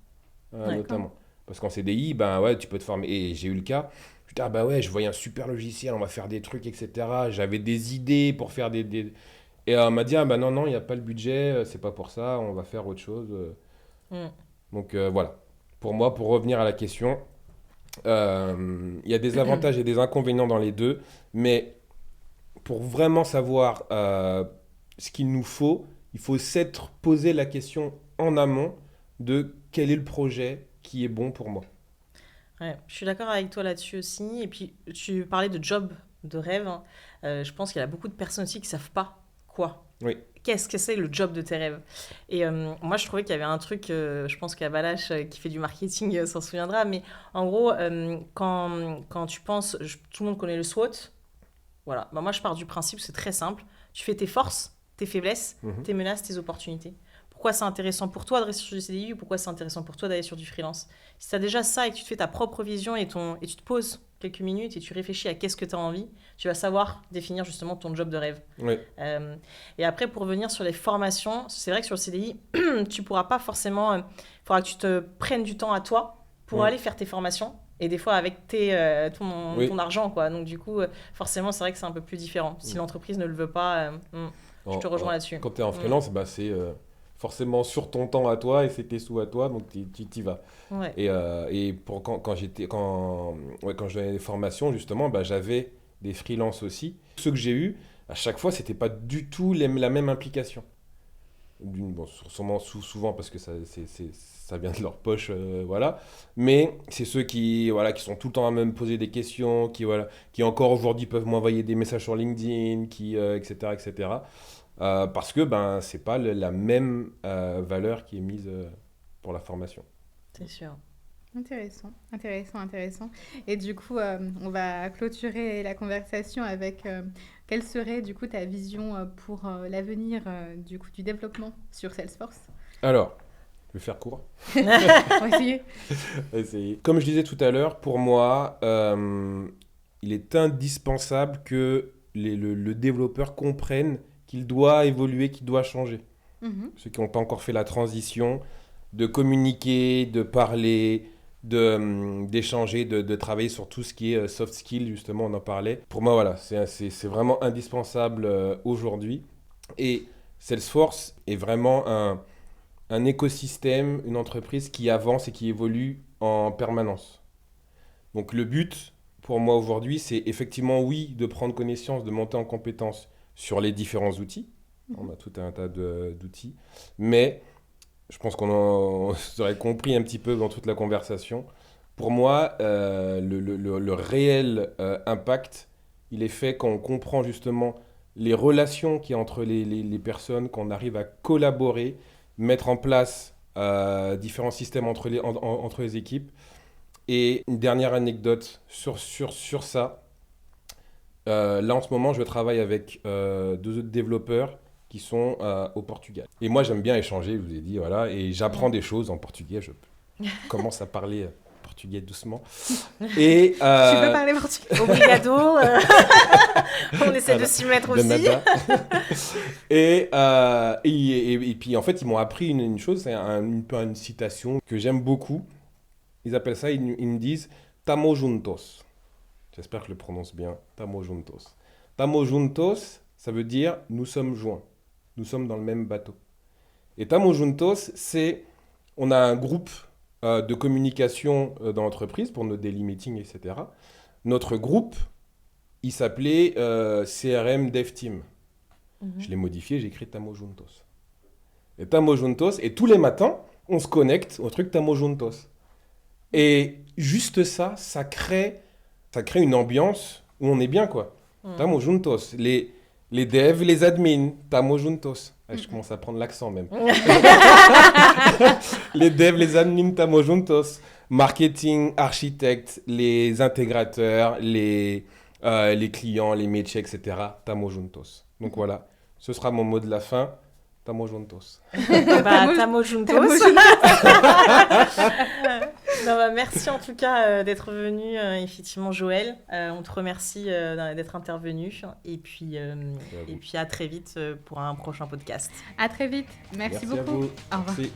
Ouais.
notamment. Parce qu'en CDI, ben ouais, tu peux te former. Et j'ai eu le cas, putain, bah ouais, je voyais un super logiciel, on va faire des trucs, etc. J'avais des idées pour faire Et on m'a dit, ah bah non, non, il n'y a pas le budget, c'est pas pour ça, on va faire autre chose.
Mm.
Donc voilà. Pour moi, pour revenir à la question, il y a des avantages et des inconvénients dans les deux, mais pour vraiment savoir ce qu'il nous faut, il faut s'être posé la question en amont de quel est le projet qui est bon pour moi.
Ouais, je suis d'accord avec toi là-dessus aussi. Et puis, tu parlais de job de rêve, hein. Je pense qu'il y a beaucoup de personnes aussi qui savent pas quoi.
Oui.
Qu'est-ce que c'est le job de tes rêves? Et moi, je trouvais qu'il y avait un truc, je pense qu'Avalash, qui fait du marketing, s'en souviendra, mais en gros, quand tu penses, tout le monde connaît le SWOT, voilà. Bah, moi, je pars du principe, c'est très simple. Tu fais tes forces, tes faiblesses,
Mhm.
tes menaces, tes opportunités. Pourquoi c'est intéressant pour toi de rester sur du CDI ou pourquoi c'est intéressant pour toi d'aller sur du freelance? Si tu as déjà ça et que tu te fais ta propre vision et tu te poses quelques minutes et tu réfléchis à qu'est-ce que tu as envie, tu vas savoir définir justement ton job de rêve.
Oui.
Et après, pour revenir sur les formations, c'est vrai que sur le CDI, tu pourras pas forcément. Il faudra que tu te prennes du temps à toi pour
Ouais.
aller faire tes formations. Et des fois, avec
Oui.
ton argent, quoi. Donc, du coup, forcément, c'est vrai que c'est un peu plus différent. Si
Mm.
l'entreprise ne le veut pas, je te rejoins là-dessus.
Quand tu es en freelance, bah, c'est forcément sur ton temps à toi et c'est tes sous à toi, donc tu y vas.
Ouais.
Et quand je donnais des formations, justement, bah, j'avais des freelances aussi. Ceux que j'ai eus, à chaque fois, c'était pas du tout la même implication. Bon, sûrement souvent parce que ça vient de leur poche, voilà. Mais c'est ceux qui sont tout le temps à me poser des questions, qui encore aujourd'hui peuvent m'envoyer des messages sur LinkedIn, etc., etc. Parce que ben, c'est pas la même valeur qui est mise pour la formation.
C'est sûr.
Intéressant, intéressant, intéressant. Et du coup, on va clôturer la conversation avec quelle serait du coup ta vision pour l'avenir du coup du développement sur Salesforce?
Alors, je vais faire court.
On va essayer.
Comme je disais tout à l'heure, pour moi, il est indispensable que le développeur comprenne qu'il doit évoluer, qu'il doit changer.
Mhm.
Ceux qui n'ont pas encore fait la transition, de communiquer, de parler, d'échanger, de travailler sur tout ce qui est soft skills, justement, on en parlait. Pour moi, voilà, c'est vraiment indispensable aujourd'hui. Et Salesforce est vraiment un écosystème, une entreprise qui avance et qui évolue en permanence. Donc le but, pour moi aujourd'hui, c'est effectivement, oui, de prendre connaissance, de monter en compétence sur les différents outils. On a tout un tas d'outils. Mais je pense qu'on aurait compris un petit peu dans toute la conversation. Pour moi, le réel impact, il est fait quand on comprend justement les relations qu'il y a entre les personnes, qu'on arrive à collaborer, mettre en place différents systèmes entre les équipes. Et une dernière anecdote sur ça. Là, en ce moment, je travaille avec deux autres développeurs qui sont au Portugal. Et moi, j'aime bien échanger, je vous ai dit, voilà, et j'apprends des choses en portugais. Je commence à parler portugais doucement. Et,
Tu peux parler portugais?
Obrigado. On essaie de s'y mettre
de
aussi.
nada. Et puis, en fait, ils m'ont appris une chose, c'est une citation que j'aime beaucoup. Ils appellent ça, ils me disent « Tamo juntos ». J'espère que je le prononce bien. Tamo juntos. Tamo juntos, ça veut dire « nous sommes joints ». Nous sommes dans le même bateau. Et Tamo juntos, on a un groupe de communication dans l'entreprise pour nos daily meetings, etc. Notre groupe, il s'appelait CRM Dev Team. Je l'ai modifié, j'ai écrit Tamo juntos. Et Tamo juntos, et tous les matins, on se connecte au truc Tamo juntos. Et juste ça, ça crée une ambiance où on est bien, quoi. Tamo juntos. Les devs, les admins, tamo juntos. Ah, je commence à prendre l'accent même. Les devs, les admins, tamo juntos. Marketing, architectes, les intégrateurs, les clients, les métiers, etc. Tamo juntos. Donc voilà, ce sera mon mot de la fin. Tamo juntos.
Tamo juntos.
Tamo
Non, merci en tout cas d'être venu, effectivement, Joël. On te remercie d'être intervenu. Et puis à très vite pour un prochain podcast.
À très vite. Merci
À
beaucoup.
vous.
Au revoir.
Merci.